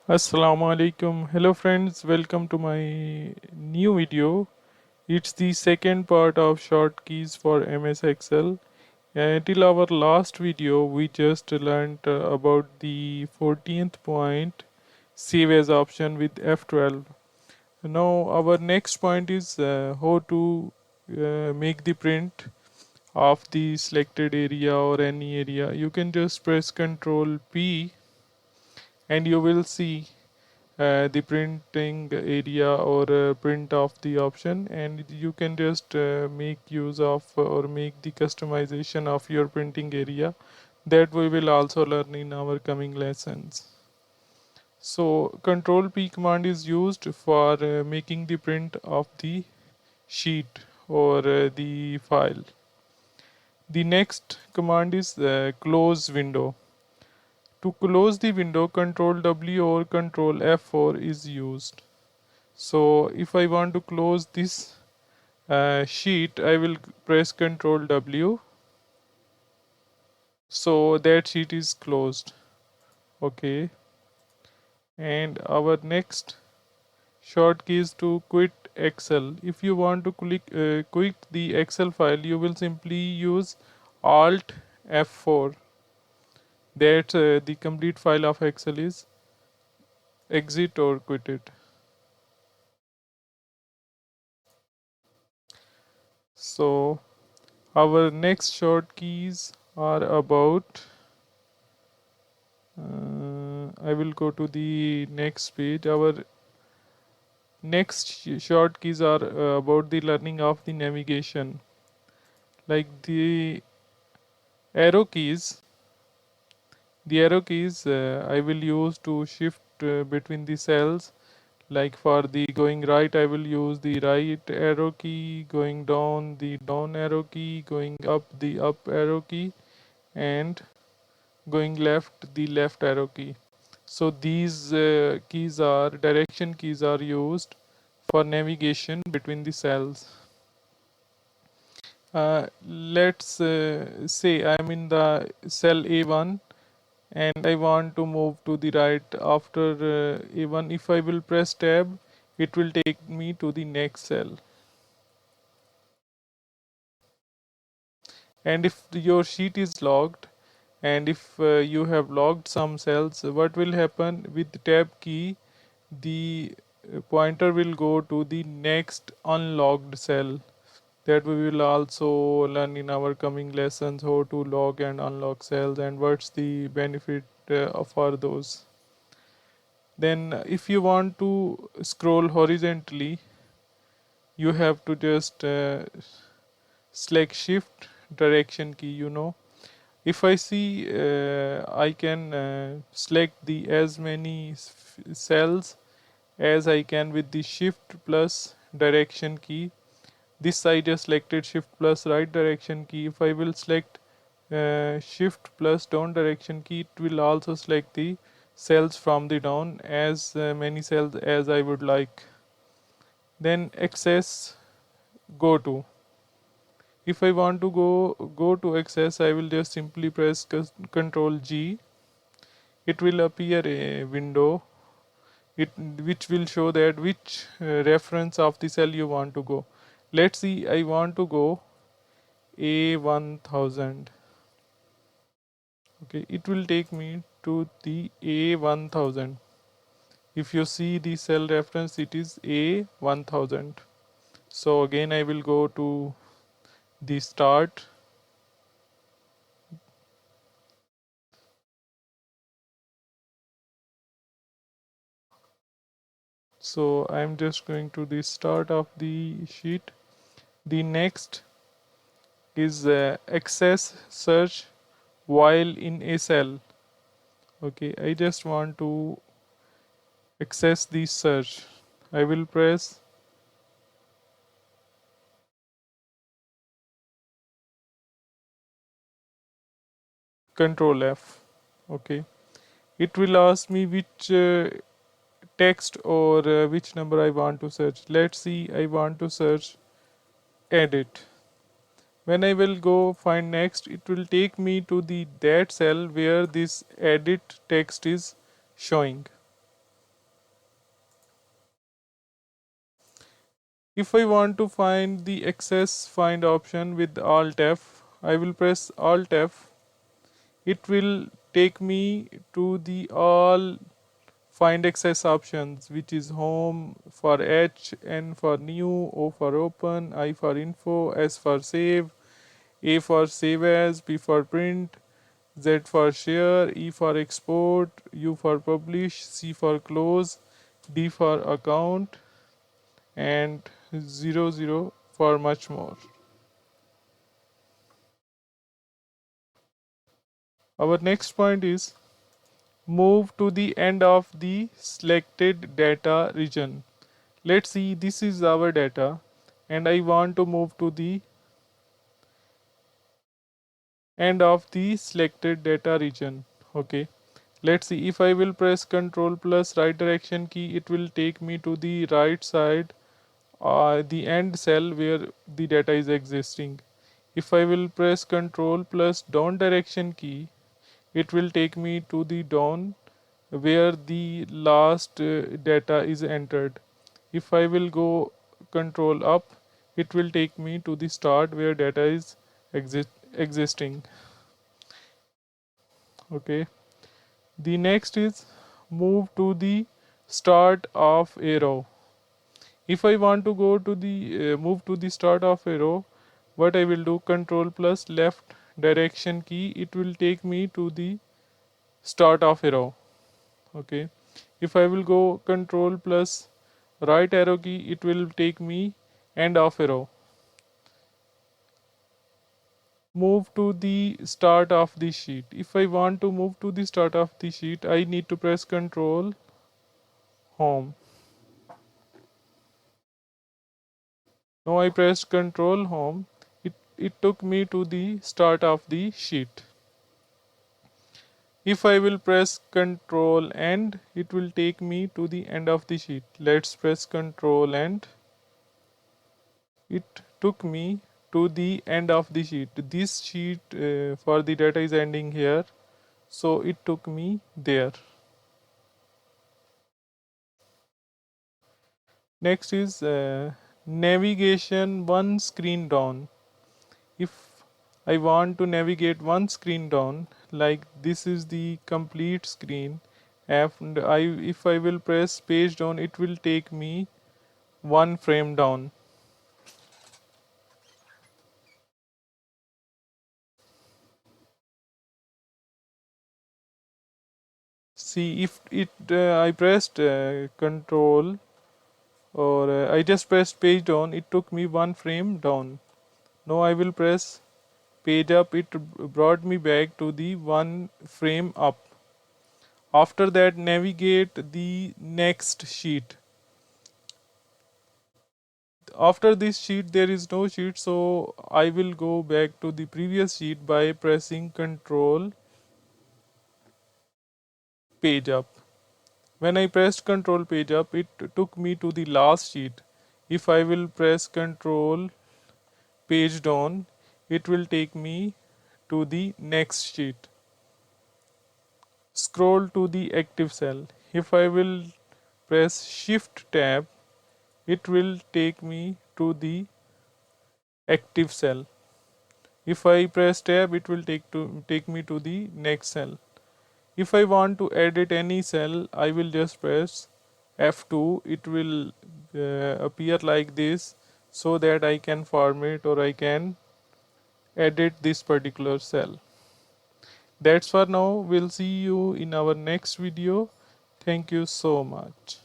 Assalamu alaikum. Hello friends, welcome to my new video. It's the second part of short keys for MS Excel. Till our last video, we just learned about the 14th point, save as option with F12. Now our next point is how to make the print of the selected area or any area. You can just press Ctrl P and you will see the printing area or print of the option, and you can just make use of or make the customization of your printing area that we will also learn in our coming lessons. So control P command is used for making the print of the sheet or the file. The next command is close window. To close the window, Control W or Control F4 is used. So if I want to close this sheet, I will press Control W. So that sheet is closed. Okay. And our next short key is to quit Excel. If you want to quit the Excel file, you will simply use Alt F4. That the complete file of Excel is exit or quit it. So our next short keys are about I will go to the next page. Our next short keys are about the learning of the navigation, like the arrow keys. The arrow keys I will use to shift between the cells. Like for the going right, I will use the right arrow key, going down the down arrow key, going up the up arrow key, and going left the left arrow key. So these keys are direction keys are used for navigation between the cells. Let's say I'm in the cell A1 and I want to move to the right after A1. If I will press tab, it will take me to the next cell. And if your sheet is logged, and if you have logged some cells, what will happen with the tab key? The pointer will go to the next unlogged cell. That we will also learn in our coming lessons, how to log and unlock cells and what's the benefit for those. Then if you want to scroll horizontally, you have to just select shift direction key. If I see I can select the as many cells as I can with the shift plus direction key. This I just selected shift plus right direction key. If I will select shift plus down direction key, it will also select the cells from the down as many cells as I would like. Then access go to. If I want to go to access, I will just simply press Control G. It will appear a window which will show that which reference of the cell you want to go. Let's see, I want to go A1000. Okay, it will take me to the A1000. If you see the cell reference, it is A1000. So again I will go to the start. So I'm just going to the start of the sheet. The next is access search while in a cell. Okay, I just want to access the search. I will press Control F. Okay, it will ask me which text or which number I want to search. Let's see, I want to search edit. When I will go find next, it will take me to the that cell where this edit text is showing. If I want to find the access find option with Alt F, I will press Alt F. It will take me to the all find access options, which is home for H, N for new, O for open, I for info, S for save, A for save as, P for print, Z for share, E for export, U for publish, C for close, D for account, and 00 for much more. Our next point is move to the end of the selected data region. Let's see, this is our data and I want to move to the end of the selected data region. Okay, let's see, if I will press Ctrl plus right direction key, it will take me to the right side, the end cell where the data is existing. If I will press Ctrl plus down direction key, it will take me to the down where the last data is entered. If I will go Control up, it will take me to the start where data is existing. Okay, the next is move to the start of arrow. If I want to go to the move to the start of arrow, what I will do, Control plus left direction key, it will take me to the start of arrow. Okay, if I will go Control plus right arrow key, it will take me end of arrow. Move to the start of the sheet. If I want to move to the start of the sheet, I need to press Control home. Now I pressed Control home. It took me to the start of the sheet. If I will press Control end, it will take me to the end of the sheet. Let's press Control end. It took me to the end of the sheet. This sheet for the data is ending here, so it took me there. Next is navigation one screen down. If I want to navigate one screen down, like this is the complete screen, and if I will press page down, it will take me one frame down. See, if it I pressed control, or I just pressed page down, it took me one frame down. Now I will press page up, it brought me back to the one frame up. After that, navigate the next sheet. After this sheet, there is no sheet, so I will go back to the previous sheet by pressing Control page up. When I pressed Control page up, it took me to the last sheet. If I will press Control page down, it will take me to the next sheet. Scroll to the active cell. If I will press Shift tab, it will take me to the active cell. If I press tab, it will take me to the next cell. If I want to edit any cell, I will just press F2. It will appear like this, so that I can format or I can edit this particular cell. That's for now. We'll see you in our next video. Thank you so much.